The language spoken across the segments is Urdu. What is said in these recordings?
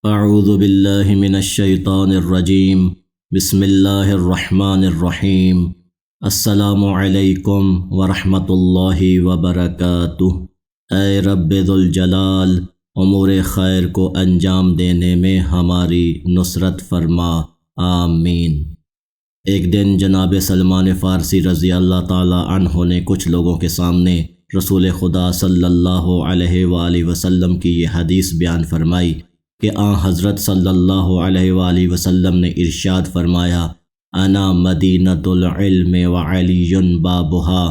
اعوذ باللہ من الشیطان الرجیم بسم اللہ الرحمن الرحیم السلام علیکم ورحمۃ اللہ وبرکاتہ۔ اے رب ذوالجلال، امور خیر کو انجام دینے میں ہماری نصرت فرما، آمین۔ ایک دن جناب سلمان فارسی رضی اللہ تعالی عنہ نے کچھ لوگوں کے سامنے رسول خدا صلی اللہ علیہ وآلہ وسلم کی یہ حدیث بیان فرمائی کہ حضرت صلی اللہ علیہ وآلہ وسلم نے ارشاد فرمایا، انا مدینۃ العلم وعلی بابھا،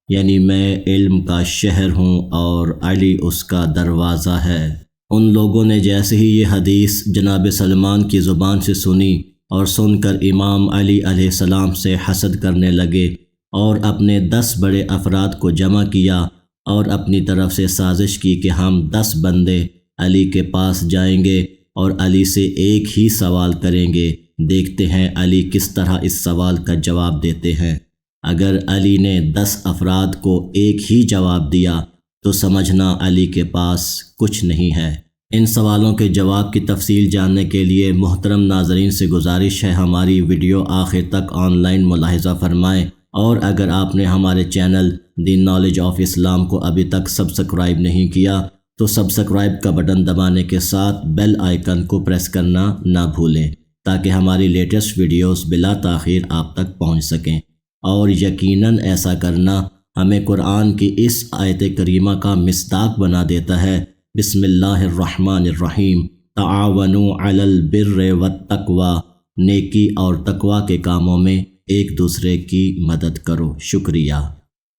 یعنی میں علم کا شہر ہوں اور علی اس کا دروازہ ہے۔ ان لوگوں نے جیسے ہی یہ حدیث جناب سلمان کی زبان سے سنی اور سن کر امام علی علیہ السلام سے حسد کرنے لگے اور اپنے 10 بڑے افراد کو جمع کیا اور اپنی طرف سے سازش کی کہ ہم 10 بندے علی کے پاس جائیں گے اور علی سے ایک ہی سوال کریں گے، دیکھتے ہیں علی کس طرح اس سوال کا جواب دیتے ہیں۔ اگر علی نے 10 افراد کو ایک ہی جواب دیا تو سمجھنا علی کے پاس کچھ نہیں ہے۔ ان سوالوں کے جواب کی تفصیل جاننے کے لیے محترم ناظرین سے گزارش ہے ہماری ویڈیو آخر تک آن لائن ملاحظہ فرمائیں، اور اگر آپ نے ہمارے چینل دی نالج آف اسلام کو ابھی تک سبسکرائب نہیں کیا تو سبسکرائب کا بٹن دبانے کے ساتھ بیل آئیکن کو پریس کرنا نہ بھولیں تاکہ ہماری لیٹسٹ ویڈیوز بلا تاخیر آپ تک پہنچ سکیں، اور یقیناً ایسا کرنا ہمیں قرآن کی اس آیت کریمہ کا مصداق بنا دیتا ہے۔ بسم اللہ الرحمن الرحیم، تعاونوا علی البر والتقوی، نیکی اور تقوی کے کاموں میں ایک دوسرے کی مدد کرو۔ شکریہ۔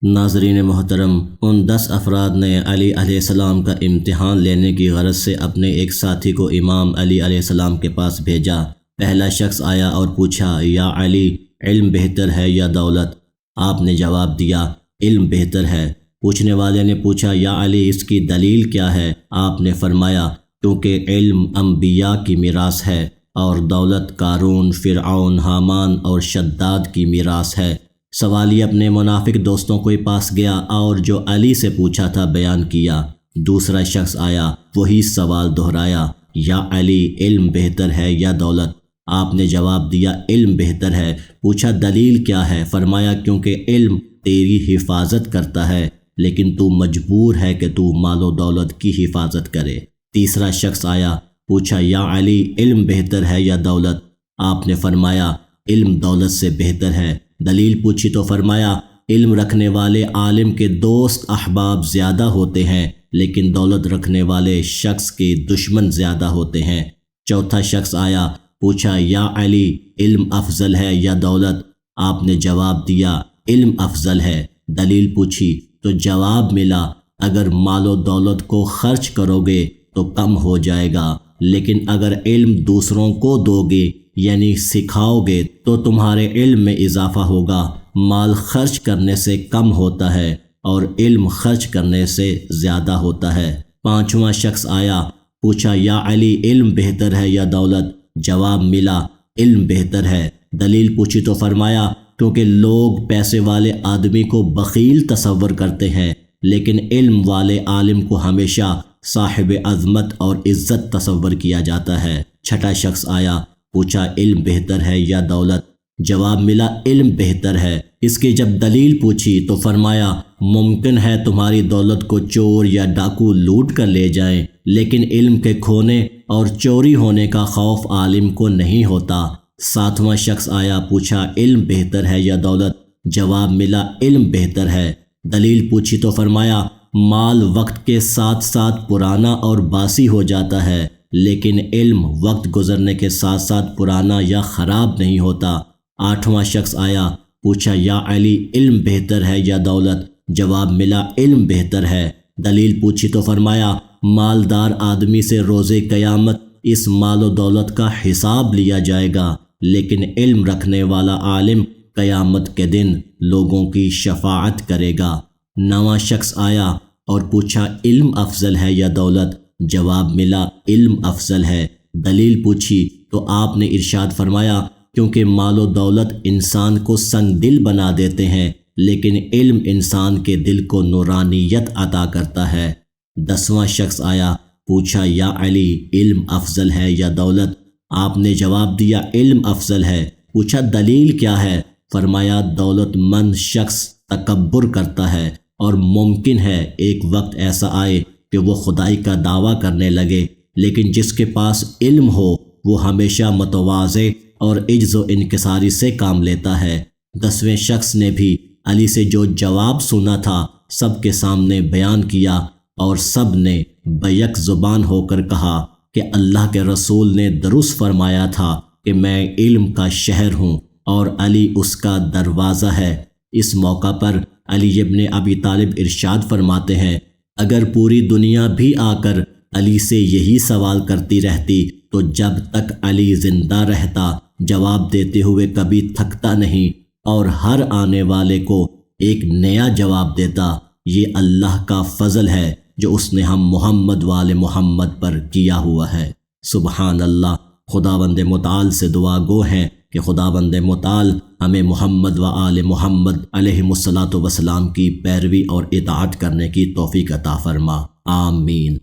ناظرین محترم، ان 10 افراد نے علی علیہ السلام کا امتحان لینے کی غرض سے اپنے ایک ساتھی کو امام علی علیہ السلام کے پاس بھیجا۔ پہلا شخص آیا اور پوچھا، یا علی، علم بہتر ہے یا دولت؟ آپ نے جواب دیا، علم بہتر ہے۔ پوچھنے والے نے پوچھا، یا علی، اس کی دلیل کیا ہے؟ آپ نے فرمایا، کیونکہ علم انبیاء کی میراث ہے اور دولت قارون، فرعون، حامان اور شداد کی میراث ہے۔ سوالی اپنے منافق دوستوں کے پاس گیا اور جو علی سے پوچھا تھا بیان کیا۔ دوسرا شخص آیا، وہی سوال دہرایا، یا علی، علم بہتر ہے یا دولت؟ آپ نے جواب دیا، علم بہتر ہے۔ پوچھا، دلیل کیا ہے؟ فرمایا، کیونکہ علم تیری حفاظت کرتا ہے لیکن تو مجبور ہے کہ تو مال و دولت کی حفاظت کرے۔ تیسرا شخص آیا، پوچھا، یا علی، علم بہتر ہے یا دولت؟ آپ نے فرمایا، علم دولت سے بہتر ہے۔ دلیل پوچھی تو فرمایا، علم رکھنے والے عالم کے دوست احباب زیادہ ہوتے ہیں لیکن دولت رکھنے والے شخص کے دشمن زیادہ ہوتے ہیں۔ چوتھا شخص آیا، پوچھا، یا علی، علم افضل ہے یا دولت؟ آپ نے جواب دیا، علم افضل ہے۔ دلیل پوچھی تو جواب ملا، اگر مال و دولت کو خرچ کرو گے تو کم ہو جائے گا، لیکن اگر علم دوسروں کو دو گے یعنی سکھاؤ گے تو تمہارے علم میں اضافہ ہوگا۔ مال خرچ کرنے سے کم ہوتا ہے اور علم خرچ کرنے سے زیادہ ہوتا ہے۔ پانچواں شخص آیا، پوچھا، یا علی، علم بہتر ہے یا دولت؟ جواب ملا، علم بہتر ہے۔ دلیل پوچھی تو فرمایا، کیونکہ لوگ پیسے والے آدمی کو بخیل تصور کرتے ہیں لیکن علم والے عالم کو ہمیشہ صاحب عظمت اور عزت تصور کیا جاتا ہے۔ چھٹا شخص آیا، پوچھا، علم بہتر ہے یا دولت؟ جواب ملا، علم بہتر ہے۔ اس کی جب دلیل پوچھی تو فرمایا، ممکن ہے تمہاری دولت کو چور یا ڈاکو لوٹ کر لے جائیں لیکن علم کے کھونے اور چوری ہونے کا خوف عالم کو نہیں ہوتا۔ ساتواں شخص آیا، پوچھا، علم بہتر ہے یا دولت؟ جواب ملا، علم بہتر ہے۔ دلیل پوچھی تو فرمایا، مال وقت کے ساتھ ساتھ پرانا اور باسی ہو جاتا ہے لیکن علم وقت گزرنے کے ساتھ ساتھ پرانا یا خراب نہیں ہوتا۔ آٹھواں شخص آیا، پوچھا، یا علی، علم بہتر ہے یا دولت؟ جواب ملا، علم بہتر ہے۔ دلیل پوچھی تو فرمایا، مالدار آدمی سے روز قیامت اس مال و دولت کا حساب لیا جائے گا لیکن علم رکھنے والا عالم قیامت کے دن لوگوں کی شفاعت کرے گا۔ نواں شخص آیا اور پوچھا، علم افضل ہے یا دولت؟ جواب ملا، علم افضل ہے۔ دلیل پوچھی تو آپ نے ارشاد فرمایا، کیونکہ مال و دولت انسان کو سنگ دل بنا دیتے ہیں لیکن علم انسان کے دل کو نورانیت عطا کرتا ہے۔ 10واں شخص آیا، پوچھا یا علی علم افضل ہے یا دولت؟ آپ نے جواب دیا علم افضل ہے۔ پوچھا دلیل کیا ہے؟ فرمایا دولت مند شخص تکبر کرتا ہے اور ممکن ہے ایک وقت ایسا آئے کہ وہ خدائی کا دعویٰ کرنے لگے، لیکن جس کے پاس علم ہو وہ ہمیشہ متواضع اور عجز و انکساری سے کام لیتا ہے۔ 10ویں شخص نے بھی علی سے جو جواب سنا تھا سب کے سامنے بیان کیا اور سب نے بیک زبان ہو کر کہا کہ اللہ کے رسول نے درست فرمایا تھا کہ میں علم کا شہر ہوں اور علی اس کا دروازہ ہے۔ اس موقع پر علی ابن ابی طالب ارشاد فرماتے ہیں، اگر پوری دنیا بھی آ کر علی سے یہی سوال کرتی رہتی تو جب تک علی زندہ رہتا جواب دیتے ہوئے کبھی تھکتا نہیں اور ہر آنے والے کو ایک نیا جواب دیتا۔ یہ اللہ کا فضل ہے جو اس نے ہم محمد وآل محمد پر کیا ہوا ہے۔ سبحان اللہ۔ خداوند متعال سے دعا گو ہیں کہ خداوند متعال ہمیں محمد و آل محمد علیہم الصلاۃ والسلام کی پیروی اور اطاعت کرنے کی توفیق عطا فرما۔ آمین۔